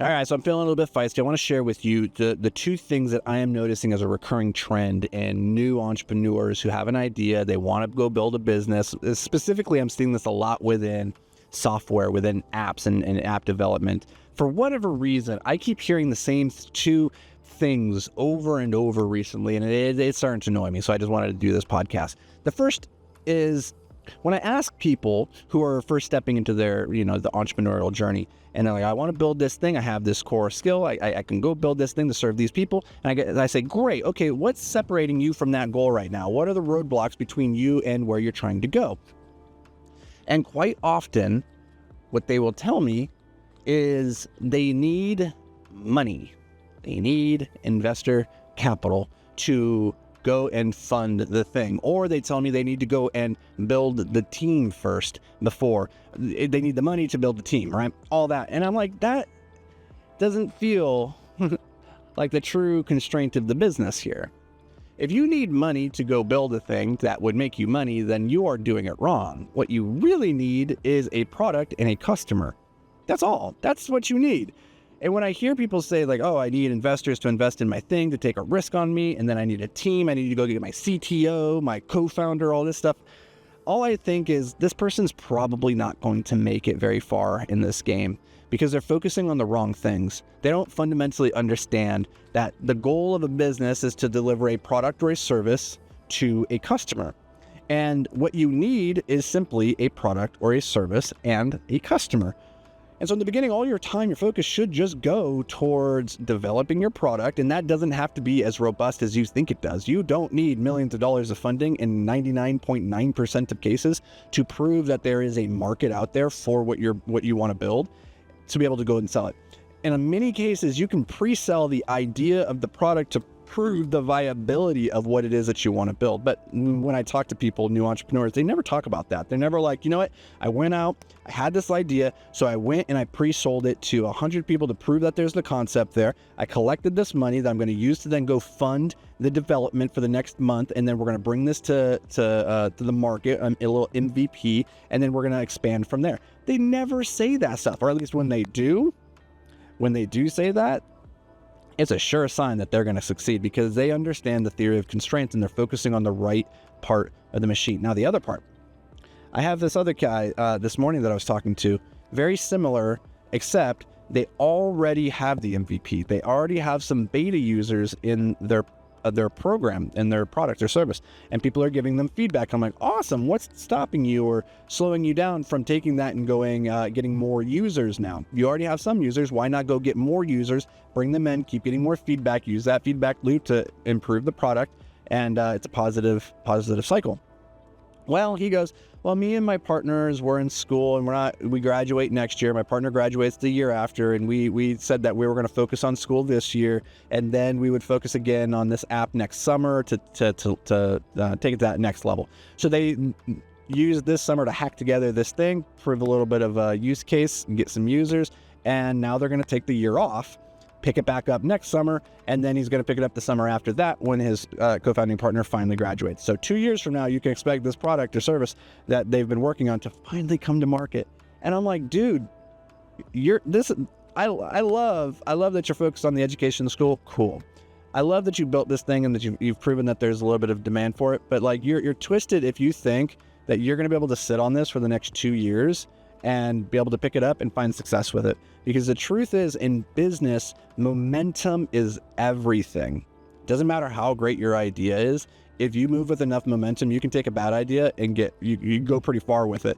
All right, so I'm feeling a little bit feisty. I want to share with you the two things that I am noticing as a recurring trend in new entrepreneurs who have an idea, they want to go build a business. Specifically, I'm seeing this a lot within software, within apps and app development. For whatever reason, I keep hearing the same two things over and over recently, and it's starting to annoy me, so I just wanted to do this podcast. The first is when I ask people who are first stepping into their, the entrepreneurial journey, and they're like, I want to build this thing, I have this core skill, I can go build this thing to serve these people, and I say, great, okay, what's separating you from that goal right now? What are the roadblocks between you and where you're trying to go? And quite often, what they will tell me is they need money. They need investor capital to go and fund the thing, or they tell me they need to go and build the team first before they need the money to build the team, right? All that. And I'm like, that doesn't feel like the true constraint of the business here. If you need money to go build a thing that would make you money, then you are doing it wrong. What you really need is a product and a customer. That's all. That's what you need. And when I hear people say like, oh, I need investors to invest in my thing, to take a risk on me, and then I need a team, I need to go get my CTO, my co-founder, all this stuff, all I think is this person's probably not going to make it very far in this game because they're focusing on the wrong things. They don't fundamentally understand that the goal of a business is to deliver a product or a service to a customer. And what you need is simply a product or a service and a customer. And so in the beginning, all your time, your focus should just go towards developing your product. And that doesn't have to be as robust as you think it does. You don't need millions of dollars of funding in 99.9% of cases to prove that there is a market out there for what you want to build to be able to go and sell it. And in many cases, you can pre-sell the idea of the product to prove the viability of what it is that you want to build. But when I talk to people, new entrepreneurs, they never talk about that. They're never like, you know what? I went out, I had this idea, so I went and I pre-sold it to 100 people to prove that there's the concept there. I collected this money that I'm going to use to then go fund the development for the next month, and then we're going to bring this to the market, a little MVP, and then we're going to expand from there. They never say that stuff, or at least when they do say that, it's a sure sign that they're going to succeed because they understand the theory of constraints and they're focusing on the right part of the machine. Now, the other part, I have this other guy this morning that I was talking to, very similar, except they already have the MVP. They already have some beta users in their program and their product or service, and people are giving them feedback. I'm like, awesome. What's stopping you or slowing you down from taking that and going, getting more users now? You already have some users. Why not go get more users, bring them in, keep getting more feedback, use that feedback loop to improve the product. And it's a positive cycle. Well, he goes, well, me and my partners were in school and we graduate next year. My partner graduates the year after. And we said that we were going to focus on school this year. And then we would focus again on this app next summer to take it to that next level. So they used this summer to hack together this thing, prove a little bit of a use case and get some users. And now they're going to take the year off, pick it back up next summer, and then he's going to pick it up the summer after that when his co-founding partner finally graduates. So 2 years from now, you can expect this product or service that they've been working on to finally come to market. And I'm like, dude, I love that you're focused on the education in the school. Cool. I love that you built this thing and that you've proven that there's a little bit of demand for it. But like, you're twisted if you think that you're going to be able to sit on this for the next 2 years and be able to pick it up and find success with it. Because the truth is, in business, momentum is everything. Doesn't matter how great your idea is. If you move with enough momentum, you can take a bad idea and you go pretty far with it.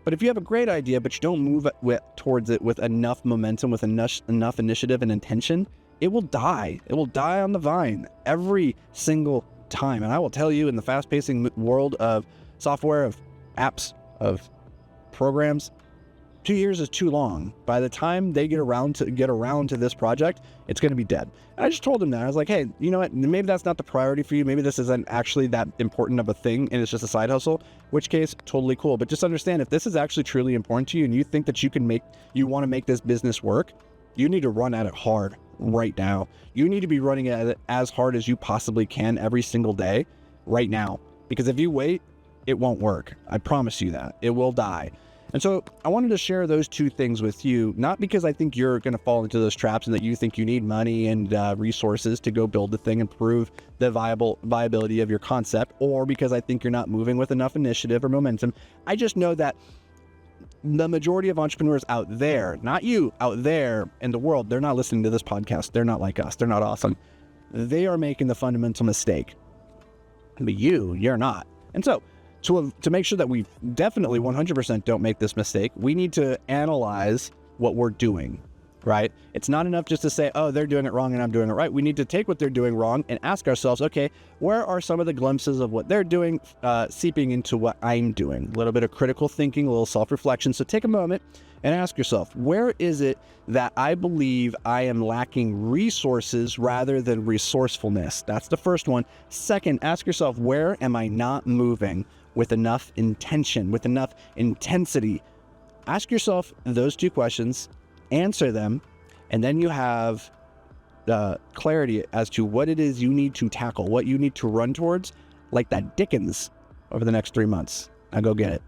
But if you have a great idea, but you don't move towards it with enough momentum, with enough initiative and intention, it will die. It will die on the vine every single time. And I will tell you, in the fast-pacing world of software, of apps, of programs, 2 years is too long. By the time they get around to this project, it's going to be dead. And I just told him that. I was like, hey, you know what? Maybe that's not the priority for you. Maybe this isn't actually that important of a thing and it's just a side hustle, which case, totally cool. But just understand, if this is actually truly important to you and you think that you want to make this business work, you need to run at it hard right now. You need to be running at it as hard as you possibly can every single day right now. Because if you wait, it won't work. I promise you that. It will die. And so I wanted to share those two things with you, not because I think you're going to fall into those traps and that you think you need money and resources to go build the thing and prove the viability of your concept, or because I think you're not moving with enough initiative or momentum. I just know that the majority of entrepreneurs out there, not you, out there in the world, they're not listening to this podcast. They're not like us. They're not awesome. They are making the fundamental mistake. But you're not. And so to make sure that we definitely 100% don't make this mistake, we need to analyze what we're doing, right? It's not enough just to say, oh, they're doing it wrong and I'm doing it right. We need to take what they're doing wrong and ask ourselves, okay, where are some of the glimpses of what they're doing seeping into what I'm doing? A little bit of critical thinking, a little self-reflection. So take a moment and ask yourself, where is it that I believe I am lacking resources rather than resourcefulness? That's the first one. Second, ask yourself, where am I not moving with enough intention, with enough intensity? Ask yourself those two questions, answer them, and then you have clarity as to what it is you need to tackle, what you need to run towards, like that Dickens, over the next 3 months. Now go get it.